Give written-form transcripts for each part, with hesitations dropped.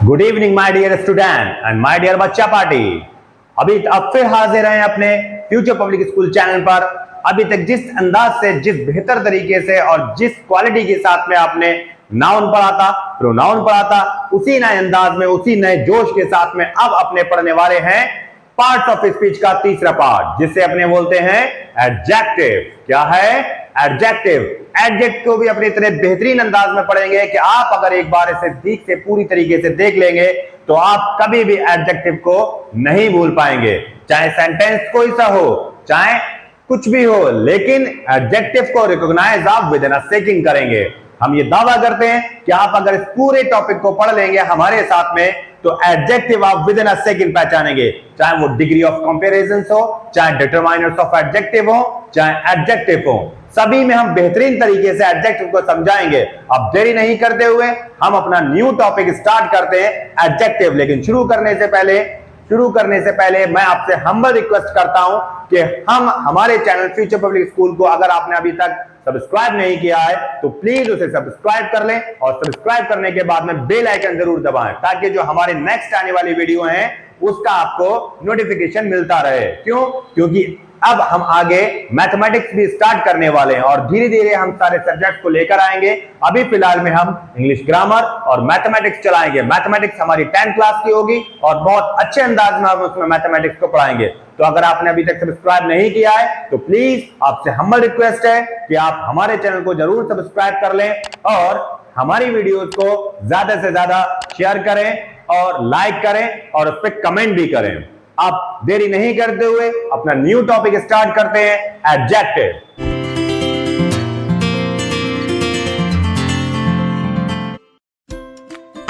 Good evening my dear student and my dear बच्चा party. अभी अब फिर हाजिर हैं अपने फ्यूचर पब्लिक स्कूल चैनल पर। अभी तक जिस अंदाज से, जिस बेहतर तरीके से और जिस क्वालिटी के साथ में आपने नाउन पढ़ा था, प्रोनाउन पढ़ा था, उसी नए अंदाज में, उसी नए जोश के साथ में अब अपने पढ़ने वाले हैं पार्ट्स ऑफ स्पीच का तीसरा पार्ट, जिसे अपने बोलते हैं एडजेक्टिव। क्या है? एडजेक्टिव। एडजेक्टिव को भी अपने इतने बेहतरीन अंदाज में पढ़ेंगे कि आप अगर एक बार इसे ठीक से पूरी तरीके से देख लेंगे तो आप कभी भी एडजेक्टिव को नहीं भूल पाएंगे। चाहे सेंटेंस कोई सा हो, चाहे कुछ भी हो, लेकिन एडजेक्टिव को रिकॉग्नाइज आप विद इन अ सेकंड करेंगे। हम ये दावा करते हैं कि आप अगर इस पूरे टॉपिक को पढ़ लेंगे हमारे साथ में तो एडजेक्टिव आप विद इन अ सेकंड पहचानेंगे। चाहे वो डिग्री ऑफ कंपैरिजन हो, चाहे डिटरमाइनर्स ऑफ एडजेक्टिव हो, चाहे एडजेक्टिव हो, सभी में हम बेहतरीन तरीके से एडजेक्टिव को समझाएंगे। अब देरी नहीं करते हुए हम अपना न्यू टॉपिक स्टार्ट करते हैं, एडजेक्टिव। लेकिन शुरू करने से पहले मैं आपसे हम्बल रिक्वेस्ट करता हूं कि हमारे चैनल फ्यूचर पब्लिक स्कूल को अगर आपने अभी तक सब्सक्राइब नहीं किया है तो प्लीज उसे सब्सक्राइब कर लें और सब्सक्राइब करने के बाद में बेल आइकन जरूर दबाएं, ताकि जो हमारे नेक्स्ट आने वाली वीडियो है उसका आपको नोटिफिकेशन मिलता रहे। क्यों? क्योंकि अब हम आगे मैथमेटिक्स भी स्टार्ट करने वाले हैं और धीरे धीरे हम सारे सब्जेक्ट को लेकर आएंगे। अभी फिलहाल में हम इंग्लिश ग्रामर और मैथमेटिक्स चलाएंगे। मैथमेटिक्स हमारी 10th क्लास की होगी और बहुत अच्छे अंदाज में हम उसमें मैथमेटिक्स को पढ़ाएंगे। तो अगर आपने अभी तक सब्सक्राइब नहीं किया है तो प्लीज आपसे हम्बल रिक्वेस्ट है कि आप हमारे चैनल को जरूर सब्सक्राइब कर लें और हमारी वीडियोस को ज्यादा से ज्यादा शेयर करें और लाइक करें और उस पर कमेंट भी करें। आप देरी नहीं करते हुए अपना न्यू टॉपिक स्टार्ट करते हैं, एडजेक्टिव।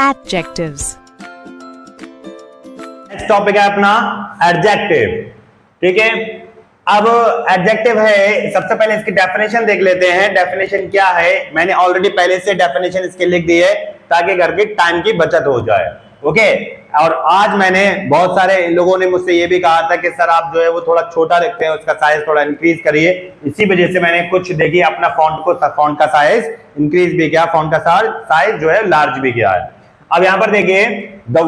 Adjectives. नेक्स्ट टॉपिक है अपना एडजेक्टिव। ठीक है, अब एडजेक्टिव है, सबसे पहले इसकी डेफिनेशन देख लेते हैं। डेफिनेशन क्या है? मैंने ऑलरेडी पहले से डेफिनेशन इसके लिख दी है ताकि घर के टाइम की बचत हो जाए। ओके, और आज मैंने बहुत सारे लोगों ने मुझसे ये भी कहा था कि सर आप जो है वो थोड़ा छोटा रखते हैं, उसका साइज थोड़ा इंक्रीज करिए। इसी वजह से मैंने कुछ देखिए अपना फॉन्ट का साइज इंक्रीज भी किया, फॉन्ट का साइज जो है लार्ज भी किया है। अब यहां पर देखिए, the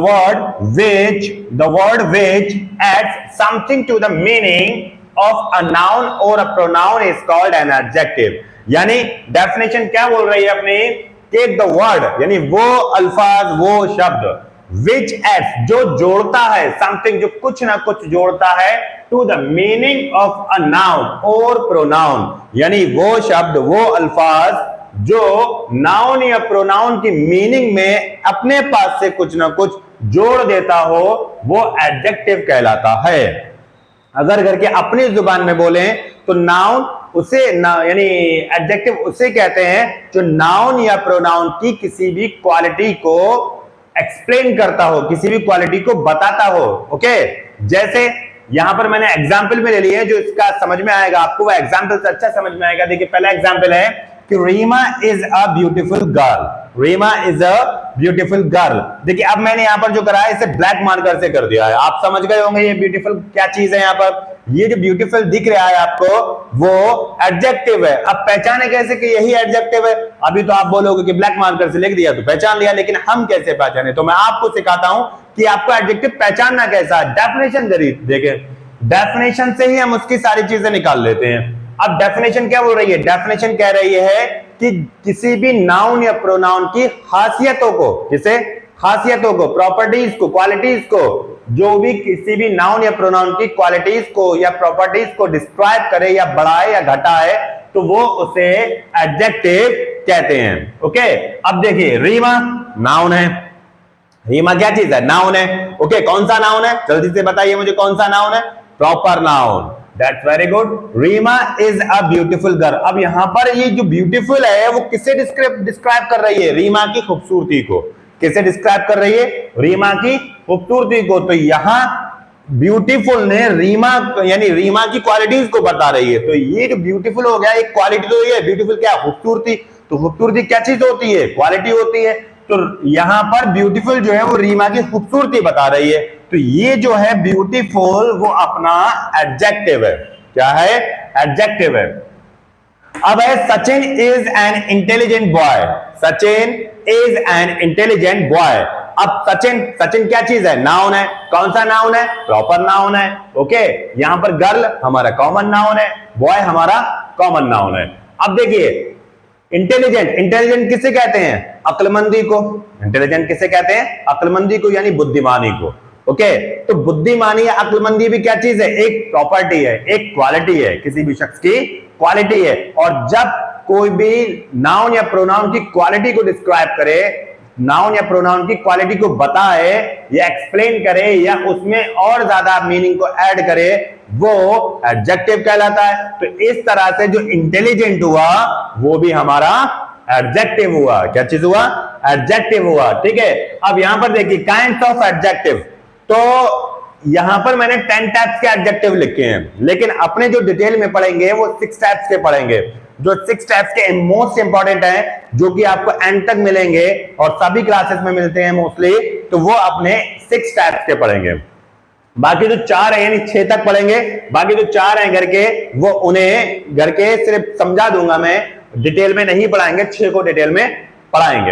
word which adds something to the meaning of a noun और a pronoun is called an adjective. यानी डेफिनेशन क्या बोल रही है अपनी कि द वर्ड यानी वो अल्फाज, वो शब्द, which adds जो जोड़ता है, something जो कुछ ना कुछ जोड़ता है, to the meaning of a noun और pronoun, यानी वो शब्द, वो अल्फाज जो नाउन या प्रोनाउन की मीनिंग में अपने पास से कुछ ना कुछ जोड़ देता हो, वो एडजेक्टिव कहलाता है। अगर करके अपनी जुबान में बोले तो नाउन उसे यानी एडजेक्टिव उसे कहते हैं जो नाउन या प्रोनाउन की किसी भी क्वालिटी को एक्सप्लेन करता हो, किसी भी क्वालिटी को बताता हो। ओके, जैसे यहां पर मैंने एग्जाम्पल में ले लिए जो इसका समझ में आएगा आपको, वो एग्जाम्पल से अच्छा समझ में आएगा। देखिए पहला एग्जाम्पल है कि Reema is a beautiful girl. Reema is a beautiful girl. देखिए अब मैंने यहां पर जो करा है इसे ब्लैक मार्कर से कर दिया है। आप समझ गए होंगे ये ब्यूटीफुल क्या चीज है। यहां पर ये जो ब्यूटीफुल दिख रहा है आपको वो एडजेक्टिव है। अब पहचाने कैसे कि यही एडजेक्टिव है? अभी तो आप बोलोगे कि ब्लैक मार्कर से लिख दिया तो पहचान लिया, लेकिन हम कैसे पहचाने? तो मैं आपको सिखाता हूं कि आपको एडजेक्टिव पहचानना कैसा है। डेफिनेशन देखें, डेफिनेशन से ही हम उसकी सारी चीजें निकाल लेते हैं। अब डेफिनेशन क्या बोल रही है? डेफिनेशन कह रही है कि किसी भी नाउन या प्रोनाउन की खासियतों को, किसे खासियतों को, प्रॉपर्टीज को, क्वालिटीज को, जो भी किसी भी नाउन या प्रोनाउन की क्वालिटीज को या प्रॉपर्टीज को डिस्क्राइब करे या बढ़ाए या घटाए तो वो उसे एडजेक्टिव कहते हैं। ओके, अब देखिए रीमा नाउन है। रीमा क्या चीज है? नाउन है। ओके, कौन सा नाउन है? जल्दी से बताइए मुझे कौन सा नाउन है? Proper noun. That's very good. Reema is a beautiful girl. अब यहां पर ये जो ब्यूटीफुल है वो किसे डिस्क्राइब कर रही है? रीमा की खूबसूरती को। किसे डिस्क्राइब कर रही है? रीमा की खूबसूरती को। तो यहां ब्यूटीफुल ने रीमा यानी रीमा की क्वालिटीज को बता रही है। तो ये जो ब्यूटीफुल हो गया एक क्वालिटी तो ये ब्यूटीफुल क्या? खूबसूरती। तो खूबसूरती क्या चीज होती है? क्वालिटी होती है। तो यहां पर ब्यूटीफुल जो है वो रीमा की खूबसूरती बता रही है। तो ये जो है ब्यूटीफुल वो अपना एडजेक्टिव है। क्या है? एडजेक्टिव है। अब है Sachin is an intelligent boy. Sachin is an intelligent boy. अब सचिन, सचिन क्या चीज है? नाउन है। कौन सा नाउन है? प्रॉपर नाउन है। ओके, यहां पर गर्ल हमारा कॉमन नाउन है, बॉय हमारा कॉमन नाउन है। अब देखिए इंटेलिजेंट, इंटेलिजेंट किसे कहते हैं? अक्लमंदी को। इंटेलिजेंट किसे कहते हैं? अक्लमंदी को, यानी बुद्धिमानी को। ओके, तो बुद्धिमानी या अक्लमंदी भी क्या चीज है? एक प्रॉपर्टी है, एक क्वालिटी है, किसी भी शख्स की क्वालिटी है। और जब कोई भी नाउन या प्रोनाउन की क्वालिटी को डिस्क्राइब करे, नाउन या प्रोनाउन की क्वालिटी को बताए या एक्सप्लेन करे या उसमें और ज्यादा मीनिंग को ऐड करे, वो एडजेक्टिव कहलाता है। तो इस तरह से जो इंटेलिजेंट हुआ वो भी हमारा एडजेक्टिव हुआ। क्या चीज हुआ? एडजेक्टिव हुआ। ठीक है, अब यहां पर देखिए काइंड्स ऑफ एडजेक्टिव। तो यहां पर मैंने 10 टाइप्स के एडजेक्टिव लिखे हैं, लेकिन अपने जो डिटेल में पढ़ेंगे वो 6 टाइप्स के पढ़ेंगे, जो 6 टाइप्स के मोस्ट इंपॉर्टेंट हैं, जो कि आपको एंड तक मिलेंगे और सभी क्लासेस में मिलते हैं मोस्टली। तो वो अपने 6 टाइप्स के पढ़ेंगे। बाकी जो 4 है यानी 6 तक पढ़ेंगे, बाकी जो 4 हैं घर के, वो उन्हें घर के सिर्फ समझा दूंगा मैं, डिटेल में नहीं पढ़ाएंगे, 6 को डिटेल में पढ़ाएंगे।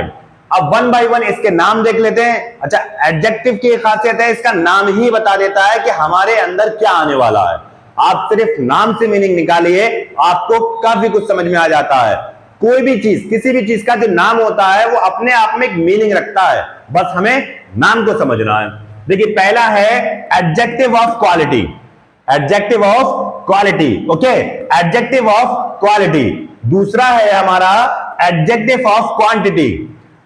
अब 1 बाय 1 इसके नाम देख लेते हैं। अच्छा, एडजेक्टिव की खासियत है इसका नाम ही बता देता है कि हमारे अंदर क्या आने वाला है। आप सिर्फ नाम से मीनिंग निकालिए, आपको काफी कुछ समझ में आ जाता है। कोई भी चीज, किसी भी चीज का जो नाम होता है वो अपने आप में एक मीनिंग रखता है, बस हमें नाम को समझना है। देखिए पहला है adjective of quality. Adjective of quality, okay, adjective of quality. दूसरा है हमारा एडजेक्टिव ऑफ क्वांटिटी।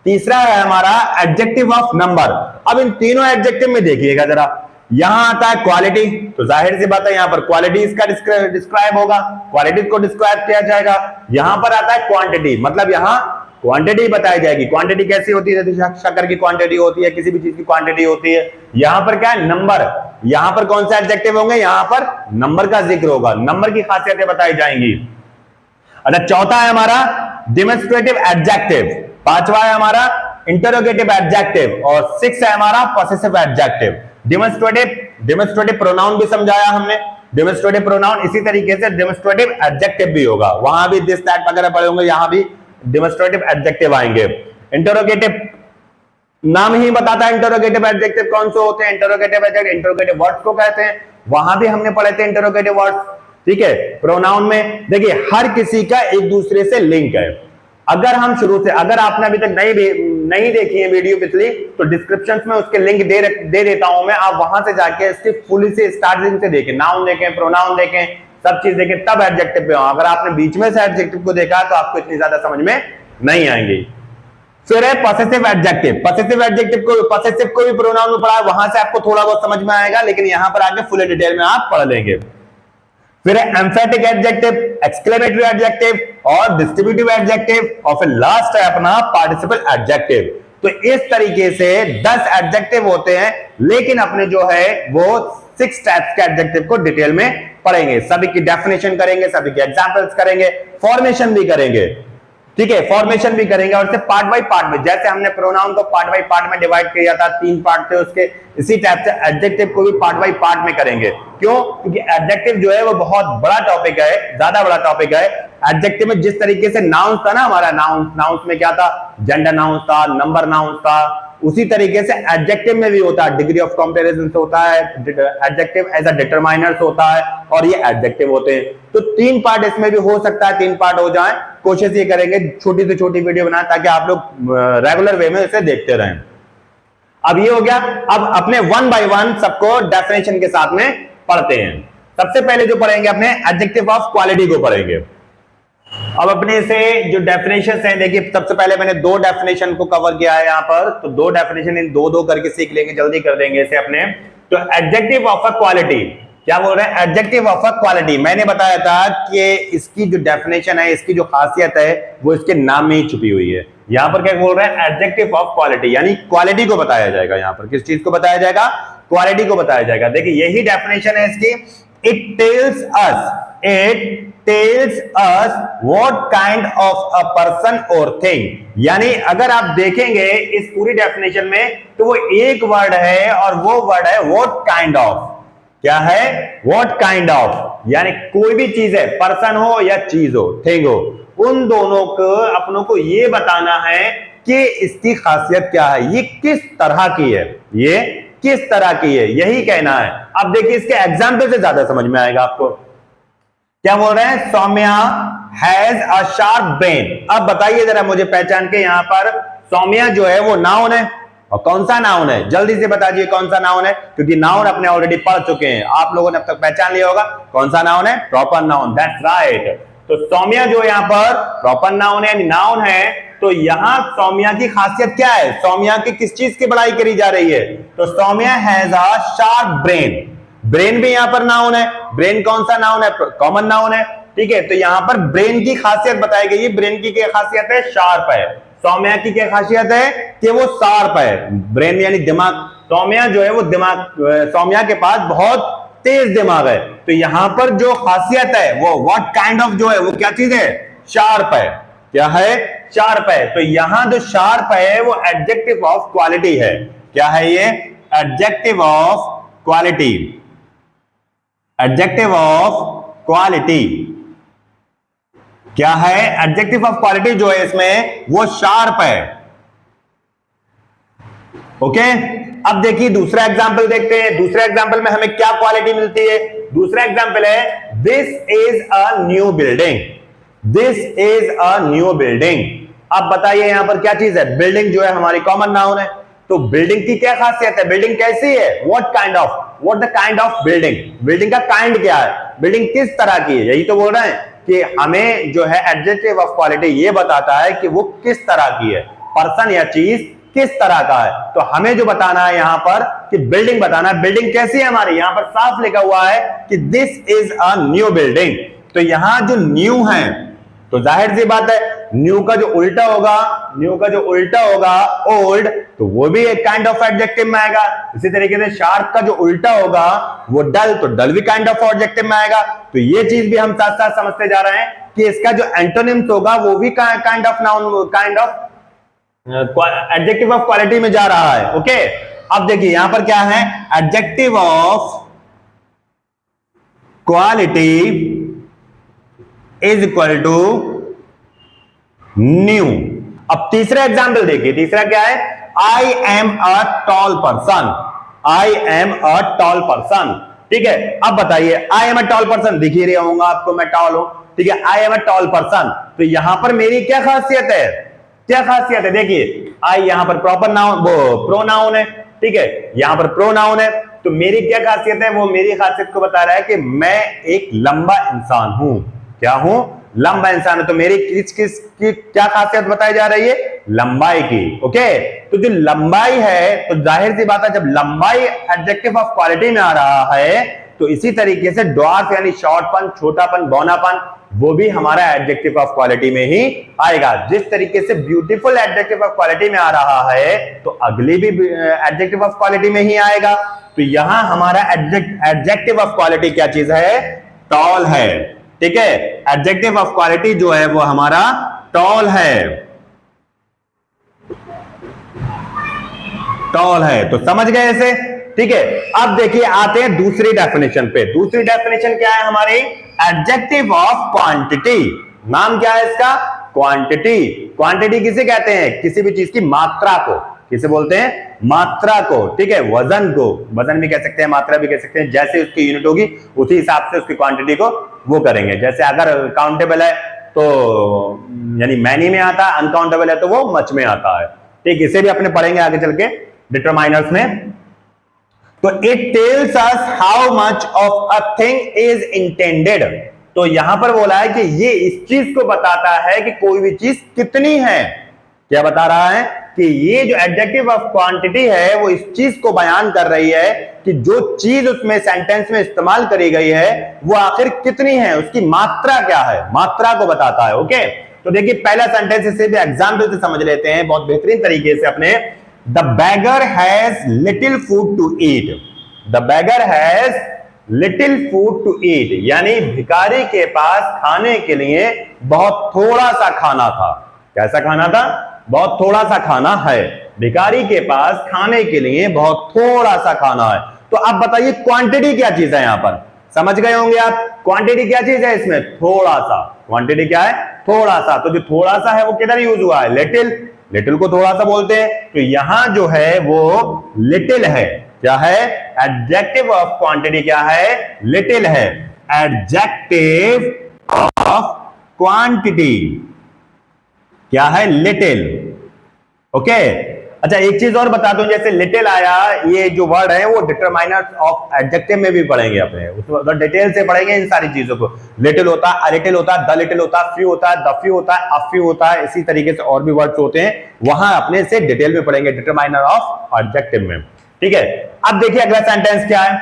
तीसरा है हमारा एडजेक्टिव ऑफ नंबर। अब इन तीनों एडजेक्टिव में देखिएगा जरा, यहां आता है क्वालिटी, तो जाहिर सी बात है यहां पर क्वालिटी इसका डिस्क्राइब होगा, क्वालिटी को डिस्क्राइब किया जाएगा। यहां पर आता है क्वांटिटी, मतलब यहां क्वांटिटी बताई जाएगी। क्वांटिटी कैसी होती है? शक्कर की क्वांटिटी होती है, किसी भी चीज की क्वांटिटी होती है। यहां पर क्या है? नंबर। यहां पर कौन सा एडजेक्टिव होंगे? यहां पर नंबर का जिक्र होगा, नंबर की खासियतें बताई जाएंगी। अच्छा, चौथा है हमारा डेमोन्स्ट्रेटिव एडजेक्टिव, पांचवा है हमारा इंटरोगेटिव एडजेक्टिव और 6 है हमारा पॉसेसिव एडजेक्टिव। डेमोन्स्ट्रेटिव प्रोनाउन भी समझाया हमने। डेमोन्स्ट्रेटिव प्रोनाउन इसी तरीके से डेमोन्स्ट्रेटिव एडजेक्टिव भी होगा, वहां भी दिस दैट वगैरह पढ़े होंगे, यहां भी डेमोन्स्ट्रेटिव एडजेक्टिव आएंगे। इंटरोगेटिव नाम ही बताता है इंटरोगेटिव एडजेक्टिव कौन से होते हैं। इंटरोगेटिव एडजेक्टिव इंटरोगेटिव वर्ड्स को कहते हैं, वहां भी हमने पढ़े थे इंटरोगेटिव वर्ड्स। ठीक है, प्रोनाउन में देखिए हर किसी का एक दूसरे से लिंक है। अगर हम शुरू से, अगर आपने अभी तक नहीं देखी है वीडियो पिछली, तो डिस्क्रिप्शन में उसके लिंक दे देता हूं मैं, आप वहां से जाके इसकी फुल से स्टार्टिंग से देखें, नाउन देखें, प्रोनाउन देखें, सब चीज देखें, तब एडजेक्टिव पे आओ। अगर आपने बीच में से एडजेक्टिव को देखा तो आपको इतनी ज्यादा समझ में नहीं आएंगी। फिर है पॉसेसिव एडजेक्टिव। पॉसेसिव एडजेक्टिव को, पॉसेसिव को भी प्रोनाउन में पढ़ा, वहां से आपको थोड़ा बहुत समझ में आएगा, लेकिन यहां पर आके फुल डिटेल में आप पढ़ लेंगे। फिर है एम्फेटिक एडजेक्टिव, एक्सक्लेमेटरी एडजेक्टिव और डिस्ट्रीब्यूटिव एडजेक्टिव और फिर लास्ट है अपना पार्टिसिपल एडजेक्टिव। तो इस तरीके से 10 एडजेक्टिव होते हैं, लेकिन अपने जो है वो 6 टाइप्स के एडजेक्टिव को डिटेल में पढ़ेंगे, सभी की डेफिनेशन करेंगे, सभी के एग्जांपल्स करेंगे, फॉर्मेशन भी करेंगे। ठीक है, फॉर्मेशन भी करेंगे और सिर्फ पार्ट बाय पार्ट में, जैसे हमने प्रोनाउन को पार्ट बाय पार्ट में डिवाइड किया था, 3 पार्ट थे उसके, इसी टाइप से एडजेक्टिव को भी पार्ट बाय पार्ट में करेंगे। क्यों? क्योंकि एडजेक्टिव जो है वो बहुत बड़ा टॉपिक है, ज्यादा बड़ा टॉपिक है। एडजेक्टिव में जिस तरीके से नाउंस था ना हमारा, नाउंस में क्या था? जेंडर नाउंस था, नंबर नाउंस था, उसी तरीके से एडजेक्टिव में भी होता है, डिग्री ऑफ कंपैरिजन से होता है, एडजेक्टिव एज अ डिटरमाइनर होता है, और ये एडजेक्टिव होते हैं। तो 3 पार्ट इसमें भी हो सकता है, 3 पार्ट हो जाए। कोशिश ये करेंगे छोटी से छोटी वीडियो बनाए ताकि आप लोग रेगुलर वे में इसे देखते रहें। अब ये हो गया। अब अपने 1 बाय 1 सबको डेफिनेशन के साथ में पढ़ते हैं। सबसे पहले जो पढ़ेंगे अपने एडजेक्टिव ऑफ क्वालिटी को पढ़ेंगे। अब अपने से जो डेफिनेशन है, देखिए सबसे पहले मैंने 2 डेफिनेशन को कवर किया है यहाँ पर, तो 2 डेफिनेशन इन 2 करके सीख लेंगे, जल्दी कर देंगे इसे अपने। तो एडजेक्टिव ऑफ अ क्वालिटी, क्या बोल रहे हैं? Adjective of a quality. मैंने बताया था कि इसकी जो डेफिनेशन है, इसकी जो खासियत है, वो इसके नाम में ही छुपी हुई है। यहां पर क्या बोल रहे हैं? एडजेक्टिव ऑफ क्वालिटी, यानी क्वालिटी को बताया जाएगा। यहां पर किस चीज को बताया जाएगा? क्वालिटी को बताया जाएगा। देखिए यही डेफिनेशन है इसकी। It tells us what kind of a person और थिंग। यानी अगर आप देखेंगे इस पूरी डेफिनेशन में, तो वो एक वर्ड है और वो वर्ड है व्हाट काइंड ऑफ। क्या है? व्हाट काइंड ऑफ, यानी कोई भी चीज है, पर्सन हो या चीज हो, थिंग हो, उन दोनों को अपनों को ये बताना है कि इसकी खासियत क्या है, ये किस तरह की है, ये किस तरह की है, यही कहना है। अब देखिए इसके एग्जाम्पल से ज्यादा समझ में आएगा आपको। क्या बोल रहे हैं, Saumya has a sharp brain. अब बताइए जरा मुझे पहचान के, यहां पर सौम्या जो है वो नाउन है, और कौन सा नाउन है, जल्दी से बता दीजिए कौन सा नाउन है, क्योंकि नाउन अपने ऑलरेडी पढ़ चुके हैं, आप लोगों ने अब तक पहचान लिया होगा कौन सा नाउन है, प्रॉपर नाउन, दैट्स राइट। तो सौम्या जो यहाँ पर प्रॉपर नाउन है, नाउन है, तो यहां सौम्या की खासियत क्या है, सौम्या की किस चीज की बड़ाई करी जा रही है, तो Saumya has a sharp brain. Brain भी यहां पर नाउन है, ब्रेन कौन सा नाउन है, कॉमन नाउन है, ठीक है। तो यहां पर ब्रेन की खासियत बताई गई है, ब्रेन की क्या खासियत है, शार्प है। सौम्या की क्या खासियत है कि वो शार्प है, ब्रेन यानी दिमाग, सौम्या जो है वो दिमाग, सौम्या के पास बहुत तेज दिमाग है। तो यहां पर जो खासियत है वो व्हाट काइंड ऑफ जो है वो क्या चीज है, शार्प है, क्या है, शार्प है। तो यहां जो शार्प है वो एडजेक्टिव ऑफ क्वालिटी है, क्या है ये, adjective of quality, adjective of quality, क्या है, एडजेक्टिव ऑफ क्वालिटी जो है इसमें वो शार्प है, ओके। अब देखिए दूसरा एग्जांपल देखते हैं, दूसरे एग्जांपल में हमें क्या क्वालिटी मिलती है। दूसरा एग्जांपल है, this is a new building, this is a new building. अब बताइए यहां पर क्या चीज है, बिल्डिंग जो है हमारी कॉमन नाउन है, तो बिल्डिंग की क्या खासियत है, बिल्डिंग कैसी है, what kind of, what the kind of building, building का काइंड क्या है, बिल्डिंग किस तरह की है, यही तो बोल रहे हैं कि हमें जो है एडजेक्टिव ऑफ क्वालिटी ये बताता है कि वो किस तरह की है, पर्सन या चीज किस तरह का है। तो हमें जो बताना है यहां पर कि बिल्डिंग बताना है, बिल्डिंग कैसी है हमारी, यहां पर साफ लिखा हुआ है कि this is a new building. तो यहां जो न्यू है, तो जाहिर सी बात है न्यू का जो उल्टा होगा, न्यू का जो उल्टा होगा ओल्ड, तो वो भी एक काइंड ऑफ एडजेक्टिव में आएगा। इसी तरीके से शार्प का जो उल्टा होगा वो डल, तो डल भी काइंड ऑफ एडजेक्टिव में आएगा। तो ये चीज भी हम साथ साथ समझते जा रहे हैं कि इसका जो एंटोनिम्स होगा वो भी kind of noun, kind of adjective of quality में जा रहा है, ओके। अब देखिए यहां पर क्या है, adjective of quality is equal to new. अब तीसरा एग्जाम्पल देखिए, तीसरा क्या है, I am a tall person, I am a tall person, ठीक है। अब बताइए I am a tall person, दिख ही रहा होगा आपको मैं टॉल हूं, ठीक है, I am a tall person. तो यहां पर मेरी क्या खासियत है, क्या खासियत है, देखिए आई यहां पर प्रॉपर नाउन, वो प्रोनाउन है, ठीक है, यहां पर प्रोनाउन है, तो मेरी क्या खासियत है, वो मेरी खासियत को बता रहा है कि मैं एक लंबा इंसान हूं, क्या हूं, लंबा इंसान है। तो मेरी किस किस की क्या खासियत बताई जा रही है, लंबाई की, ओके। तो जो लंबाई है, तो जाहिर सी बात है जब लंबाई एडजेक्टिव ऑफ क्वालिटी में आ रहा है, तो इसी तरीके से ड्वार्फ यानी शॉर्टपन, छोटापन, बौनापन, वो भी हमारा एडजेक्टिव ऑफ क्वालिटी में ही आएगा। जिस तरीके से ब्यूटीफुल एडजेक्टिव ऑफ क्वालिटी में आ रहा है, तो अगली भी एडजेक्टिव ऑफ क्वालिटी में ही आएगा। तो यहां हमारा एडजेक्टिव ऑफ क्वालिटी क्या चीज है, टॉल है, ठीक है। एडजेक्टिव ऑफ क्वालिटी जो है वो हमारा टॉल है, टॉल है। तो समझ गए इसे, ठीक है। अब देखिए आते हैं दूसरी डेफिनेशन पे। दूसरी डेफिनेशन क्या है हमारी, एडजेक्टिव ऑफ क्वांटिटी। नाम क्या है इसका, क्वांटिटी। क्वांटिटी किसे कहते हैं, किसी भी चीज की मात्रा को, किसे बोलते हैं, मात्रा को, ठीक है, वजन को, वजन भी कह सकते हैं, मात्रा भी कह सकते हैं, जैसे उसकी यूनिट होगी उसी हिसाब से उसकी क्वांटिटी को वो करेंगे। जैसे अगर काउंटेबल है तो यानी मैनी में आता है, अनकाउंटेबल है तो वो मच में आता है, ठीक। इसे भी अपने पढ़ेंगे आगे चल के डिटरमाइनर्स में। तो it tells us how much of a thing is intended. तो यहां पर बोला है कि ये इस चीज को बताता है कि कोई भी चीज कितनी है। क्या बता रहा है कि ये जो एडजेक्टिव ऑफ क्वांटिटी है वो इस चीज को बयान कर रही है कि जो चीज उसमें सेंटेंस में इस्तेमाल करी गई है वो आखिर कितनी है, उसकी मात्रा क्या है, मात्रा को बताता है, ओके। तो देखिए पहला सेंटेंस इसे भी एग्जाम्पल से समझ लेते हैं बहुत बेहतरीन तरीके से अपने। The beggar has little food to eat, the beggar has little food to eat, यानी भिखारी के पास खाने के लिए बहुत थोड़ा सा खाना था। कैसा खाना था, बहुत थोड़ा सा खाना है, भिखारी के पास खाने के लिए बहुत थोड़ा सा खाना है। तो अब बताइए क्वांटिटी क्या चीज है, यहां पर समझ गए होंगे आप, क्वांटिटी क्या चीज है इसमें, थोड़ा सा। क्वांटिटी क्या है, थोड़ा सा। तो जो थोड़ा सा है वो किधर यूज हुआ है, लिटिल, लिटिल को थोड़ा सा बोलते हैं, तो यहां जो है वो लिटिल है। क्या है? एडजेक्टिव ऑफ क्वांटिटी क्या है? लिटिल है। एडजेक्टिव ऑफ क्वांटिटी क्या है? लिटिल। ओके, अच्छा एक चीज और बता दूं, जैसे लिटिल आया, ये जो वर्ड है वो डिटरमाइनर ऑफ एडजेक्टिव में भी पढ़ेंगे अपने, उसमें डिटेल से पढ़ेंगे इन सारी चीजों को। लिटिल होता है, अ लिटिल होता है, द लिटिल होता है, फ्यू होता है, द फ्यू होता है, अ फ्यू होता है, इसी तरीके से और भी वर्ड्स होते हैं, वहां अपने से डिटेल में पढ़ेंगे डिटरमाइनर ऑफ एडजेक्टिव में। ठीक है, अब देखिए अगला सेंटेंस क्या है।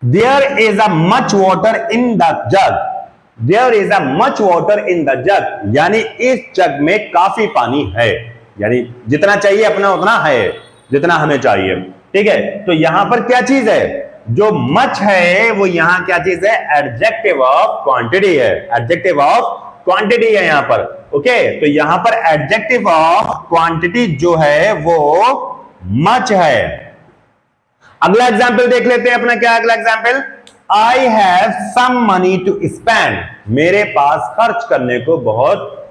There is a much water in the jug. There is a much water in the jug, यानी इस जग में काफी पानी है, यानी जितना चाहिए अपना उतना है, जितना हमें चाहिए। ठीक है, तो यहां पर क्या चीज है? जो मच है वो यहां क्या चीज है? एडजेक्टिव ऑफ क्वांटिटी है। एडजेक्टिव ऑफ क्वांटिटी है यहां पर। ओके, तो यहां पर एडजेक्टिव ऑफ क्वांटिटी जो है वो मच है। अगला एग्जाम्पल देख लेते हैं अपना। क्या अगला example? I have some money to spend. मेरे पास खर्च करने को बहुत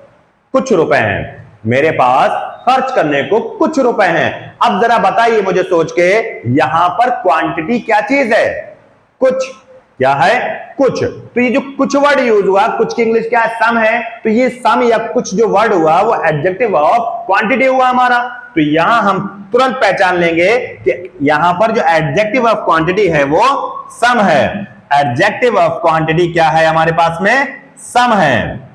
कुछ रुपए हैं। मेरे पास खर्च करने को कुछ रुपए हैं। अब जरा बताइए मुझे सोच के, यहां पर क्वांटिटी क्या चीज है? कुछ। क्या है? कुछ। तो ये जो कुछ वर्ड यूज हुआ, कुछ की इंग्लिश क्या है? सम है। तो ये सम या कुछ जो वर्ड हुआ वो एडजेक्टिव ऑफ क्वांटिटी हुआ हमारा। तो यहां हम तुरंत पहचान लेंगे कि यहां पर जो एडजेक्टिव ऑफ क्वांटिटी है वो सम है। एडजेक्टिव ऑफ क्वांटिटी क्या है हमारे पास में? सम है।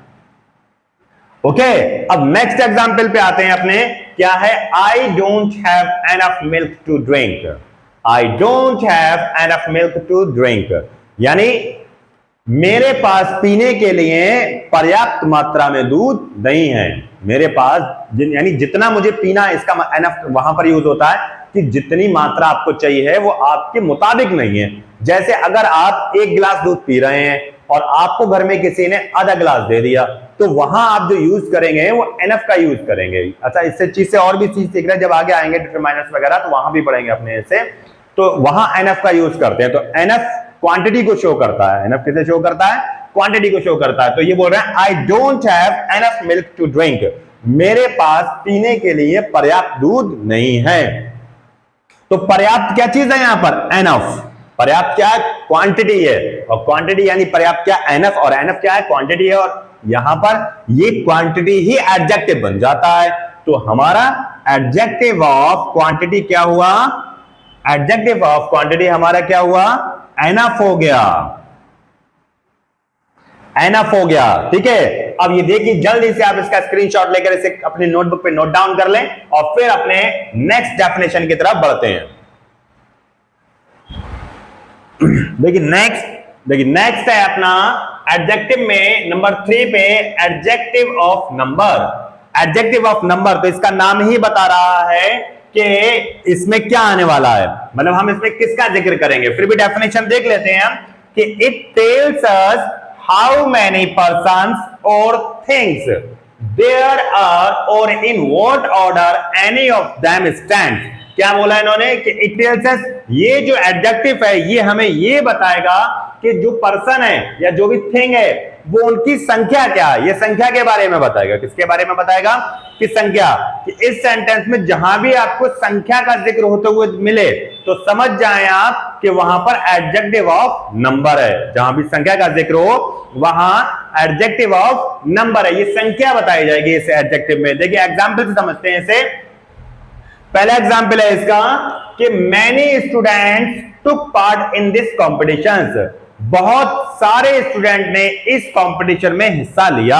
ओके, अब नेक्स्ट एग्जाम्पल पे आते हैं अपने। क्या है? I don't have enough milk to drink. I don't have enough milk to drink, यानी मेरे पास पीने के लिए पर्याप्त मात्रा में दूध नहीं है। मेरे पास यानी जितना मुझे पीना है, इसका एनफ वहां पर यूज होता है कि जितनी मात्रा आपको चाहिए है वो आपके मुताबिक नहीं है। जैसे अगर आप 1 गिलास दूध पी रहे हैं और आपको घर में किसी ने आधा गिलास दे दिया, तो वहां आप जो यूज करेंगे वो एनफ का यूज करेंगे। अच्छा, इससे चीज से और भी चीज सीख रहे हैं, जब आगे आएंगे डिटरमाइनर्स वगैरह तो वहां भी पढ़ेंगे अपने से। तो वहां एनफ का यूज करते हैं। तो एनफ क्वांटिटी को शो करता है। एनफ किसे शो करता है? क्वांटिटी को शो करता है। तो ये बोल रहे हैं I don't have enough milk to drink. मेरे पास पीने के लिए पर्याप्त दूध नहीं है। तो पर्याप्त क्या चीज है यहां पर? एनफ। पर्याप्त क्या है? क्वांटिटी है। और क्वांटिटी यानी पर्याप्त क्या? एनफ। और एनफ क्या है? क्वांटिटी है। और यहां पर ये क्वांटिटी ही एडजेक्टिव बन जाता है। तो हमारा एडजेक्टिव ऑफ क्वांटिटी क्या हुआ? एडजेक्टिव ऑफ क्वांटिटी हमारा क्या हुआ? एनफ हो गया। एनफ हो गया। ठीक है, अब ये देखिए जल्दी से आप इसका स्क्रीनशॉट लेकर इसे अपनी नोटबुक पे नोट डाउन कर लें और फिर अपने नेक्स्ट डेफिनेशन की तरफ बढ़ते हैं। देखिए नेक्स्ट है अपना एडजेक्टिव में नंबर 3 पे adjective of number. Adjective of number, तो इसका नाम ही बता रहा है कि इसमें क्या आने वाला है, मतलब हम इसमें किसका जिक्र करेंगे। फिर भी डेफिनेशन देख लेते हैं हम कि it tells us how many persons और थिंग्स देयर आर और in what order any of them stand. क्या बोला इन्होंने कि इट टेल्स अस, ये जो एडजेक्टिव है ये हमें ये बताएगा कि जो पर्सन है या जो भी थिंग है वो उनकी संख्या क्या है। ये संख्या के बारे में बताएगा। किसके बारे में बताएगा? कि संख्या। कि इस सेंटेंस में जहां भी आपको संख्या का जिक्र होते हुए मिले तो समझ जाएं आप कि वहां पर एडजेक्टिव ऑफ नंबर है। जहां भी संख्या का जिक्र हो वहां एडजेक्टिव ऑफ नंबर है। ये संख्या बताई जाएगी इस एडजेक्टिव में। देखिए एग्जाम्पल से समझते हैं इसे। पहला एग्जाम्पल है इसका कि many students took part in this competitions. बहुत सारे स्टूडेंट ने इस कंपटीशन में हिस्सा लिया।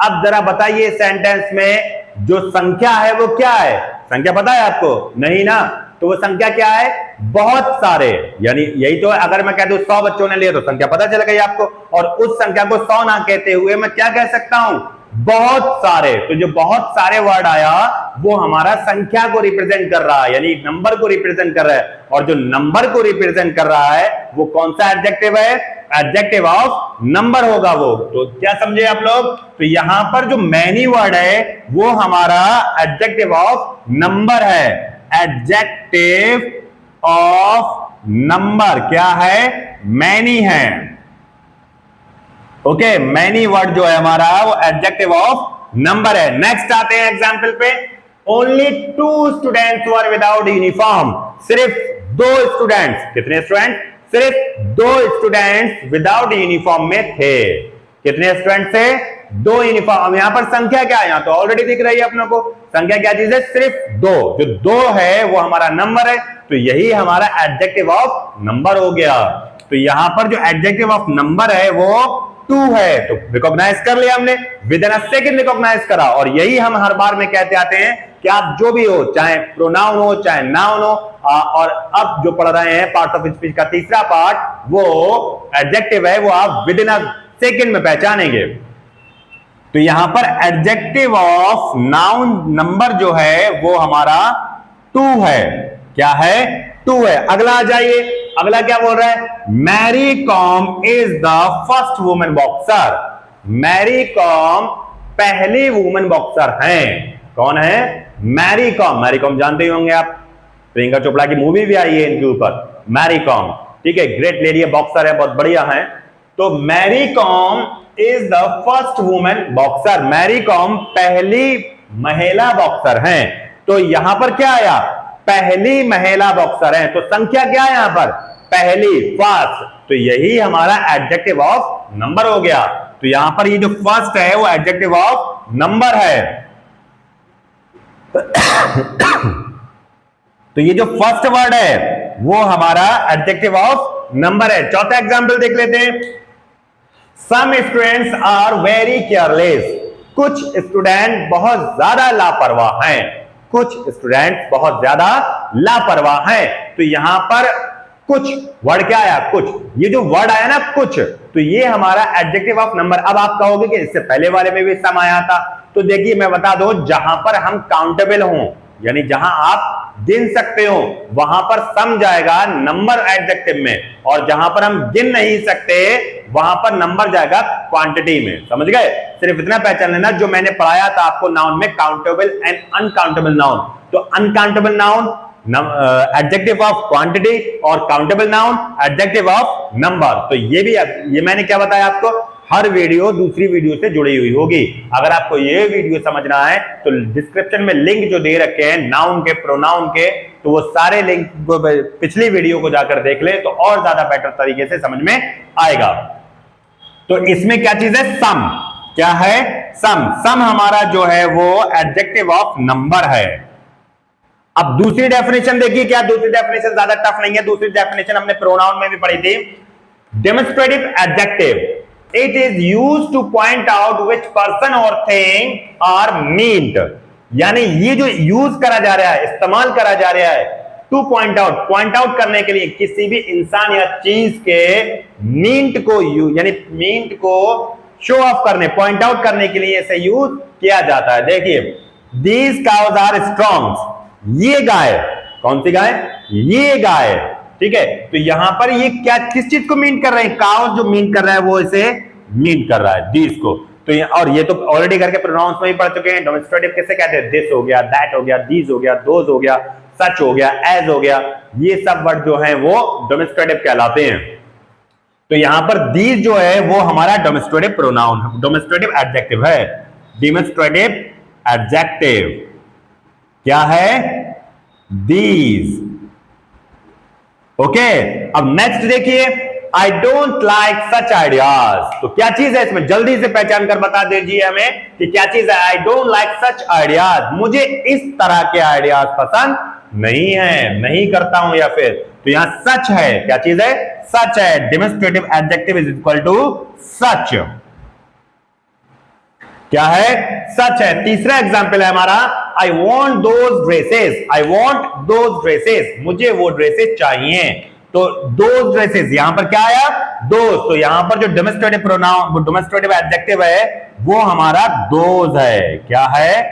अब जरा बताइए सेंटेंस में जो संख्या है वो क्या है? संख्या पता है आपको? नहीं ना। तो वो संख्या क्या है? बहुत सारे। यानी यही तो है। अगर मैं कह दूं 100 बच्चों ने लिया तो संख्या पता चल गई आपको। और उस संख्या को 100 ना कहते हुए मैं क्या कह सकता हूं? बहुत सारे। तो जो बहुत सारे वर्ड आया वो हमारा संख्या को रिप्रेजेंट कर रहा है, यानी नंबर को रिप्रेजेंट कर रहा है। और जो नंबर को रिप्रेजेंट कर रहा है वो कौन सा एडजेक्टिव है? एडजेक्टिव ऑफ नंबर होगा वो। तो क्या समझे आप लोग? तो यहां पर जो मैनी वर्ड है वो हमारा एडजेक्टिव ऑफ नंबर है। एडजेक्टिव ऑफ नंबर क्या है? मैनी है। ओके, मैनी वर्ड जो है हमारा वो एडजेक्टिव ऑफ नंबर है। नेक्स्ट आते हैं एग्जाम्पल पे। Only 2 students were without uniform, सिर्फ 2 स्टूडेंट्स, कितने स्टूडेंट? सिर्फ 2 स्टूडेंट्स विदाउट यूनिफॉर्म में थे। कितने स्टूडेंट थे? 2 यूनिफॉर्म। यहां पर संख्या क्या है? यहां तो ऑलरेडी दिख रही है अपनों को, संख्या क्या चीज है? सिर्फ 2। जो 2 है वो हमारा नंबर है, तो यही हमारा एडजेक्टिव ऑफ नंबर हो गया। तो यहां पर जो एडजेक्टिव ऑफ नंबर है वो 2 है, तो रिकॉग्नाइज कर लिया हमने, within a second recognise करा। और यही हम हर बार में कहते आते हैं कि आप जो भी हो, चाहे प्रोनाउन हो चाहे नाउन हो, और अब जो पढ़ रहे हैं पार्ट ऑफ स्पीच का तीसरा पार्ट, वो एडजेक्टिव है, वो आप विद इन अ सेकंड में पहचानेंगे। तो यहां पर एडजेक्टिव ऑफ नाउन नंबर जो है वो हमारा 2 है। क्या है? 2 है। अगला आ जाइए, अगला क्या बोल रहा है? Mary Kom is the first women boxer. Mary Kom पहली वुमेन बॉक्सर हैं। कौन है? मैरी कॉम। मैरी कॉम जानते ही होंगे आप, प्रियंका चोपड़ा की मूवी भी आई है इनके ऊपर, मैरी कॉम। ठीक है, ग्रेट लेडी है, बॉक्सर है, बहुत बढ़िया है। तो Mary Kom is the first women boxer. Mary Kom पहली महिला बॉक्सर हैं। तो यहां पर क्या आया? पहली महिला बॉक्सर है। तो संख्या क्या है यहां पर? पहली, फर्स्ट। तो यही हमारा एडजेक्टिव ऑफ नंबर हो गया। तो यहां पर ये जो फर्स्ट है वो एडजेक्टिव ऑफ नंबर है। तो ये जो फर्स्ट वर्ड है वो हमारा एडजेक्टिव ऑफ नंबर है। चौथा एग्जांपल देख लेते हैं। Some students are very careless. कुछ स्टूडेंट बहुत ज्यादा लापरवाह हैं। कुछ स्टूडेंट बहुत ज्यादा लापरवाह हैं। तो यहां पर कुछ वर्ड क्या आया? कुछ। ये जो वर्ड आया ना कुछ, तो ये हमारा एडजेक्टिव ऑफ नंबर। अब आप कहोगे कि इससे पहले वाले में भी सम आया था। तो देखिए मैं बता दूं, जहां पर हम काउंटेबल हों, यानी जहां आप गिन सकते हो, वहां पर सम जाएगा नंबर एडजेक्टिव में, और जहां पर हम गिन नहीं सकते वहां पर नंबर जाएगा क्वांटिटी में। समझ गए? सिर्फ इतना पहचान लेना, जो मैंने पढ़ाया था आपको नाउन में, काउंटेबल एंड अनकाउंटेबल नाउन। तो uncountable noun adjective of quantity, और countable noun adjective of number. तो ये मैंने क्या बताया आपको, हर वीडियो दूसरी वीडियो से जुड़ी हुई होगी। अगर आपको ये वीडियो समझना है तो डिस्क्रिप्शन में लिंक जो दे रखे हैं नाउन के, प्रोनाउन के, तो वो सारे लिंक पिछली वीडियो को जाकर देख ले, तो और ज्यादा बेटर तरीके से समझ में आएगा। तो इसमें क्या चीज है? सम। क्या है? सम। सम हमारा जो है वो एडजेक्टिव ऑफ नंबर है। अब दूसरी डेफिनेशन देखिए, क्या दूसरी डेफिनेशन ज्यादा टफ नहीं है। दूसरी डेफिनेशन हमने प्रोनाउन में भी पढ़ी थी। Demonstrative adjective, it is used to point out which person or thing are meant। यानी ये जो यूज करा जा रहा है, इस्तेमाल करा जा रहा है, टू पॉइंट आउट करने के लिए किसी भी इंसान या चीज के मींट को, यानी मींट को शो ऑफ करने, पॉइंट आउट करने के लिए इसे यूज किया जाता है। देखिए, these cows are strong। ये गाय, कौन सी गाय? ये गाय। ठीक है, तो यहां पर ये क्या, किस चीज को मीन कर रहे हैं? काउ जो मीन कर रहा है वो इसे मीन कर रहा है, दिस को। तो और ये तो ऑलरेडी करके प्रोनाउंस में ही पढ़ चुके हैं। डेमोन्स्ट्रेटिव कैसे कहते हैं? दिस हो गया, दैट हो गया, दीज हो गया, दोज हो गया, सच हो गया, एज हो गया। ये सब वर्ड जो है वो डेमोन्स्ट्रेटिव कहलाते हैं। तो यहां पर दीज जो है वो हमारा डेमोन्स्ट्रेटिव प्रोनाउन, डेमोन्स्ट्रेटिव एडजेक्टिव है। डेमोन्स्ट्रेटिव एडजेक्टिव क्या है? दीज। ओके, अब नेक्स्ट देखिए, I don't like such ideas. तो क्या चीज है इसमें? जल्दी से पहचान कर बता दीजिए हमें कि क्या चीज है। I don't like such ideas, मुझे इस तरह के आइडियाज पसंद नहीं है, नहीं करता हूं, या फिर। तो यहां सच है, क्या चीज है? सच है। Demonstrative adjective is equal to such. क्या है? सच है। तीसरा एग्जाम्पल है हमारा, I want those dresses. I want those dresses, मुझे वो ड्रेसेस चाहिए। तो दोज ड्रेसेस, यहां पर क्या आया? दोज। तो यहां पर जो डेमोन्स्ट्रेटिव प्रोनाउन, डेमोन्स्ट्रेटिव एडजेक्टिव है वो हमारा दोज है। क्या है?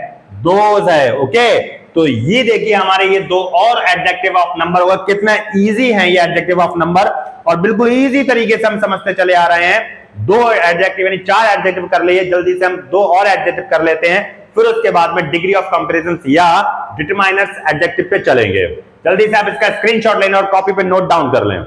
दोज है। ओके, तो ये देखिए हमारे ये दो और एडजेक्टिव ऑफ नंबर हुआ। कितना इजी है ये एडजेक्टिव ऑफ नंबर, और बिल्कुल इजी तरीके से हम समझते चले आ रहे हैं। 2 एडजेक्टिव यानी 4 एडजेक्टिव कर लिए, जल्दी से हम 2 और एडजेक्टिव कर लेते हैं, फिर उसके बाद में डिग्री ऑफ कंपैरिजन या डिटरमाइनर्स एडजेक्टिव पे चलेंगे। जल्दी से आप इसका स्क्रीनशॉट लेना और कॉपी पे नोट डाउन कर लें।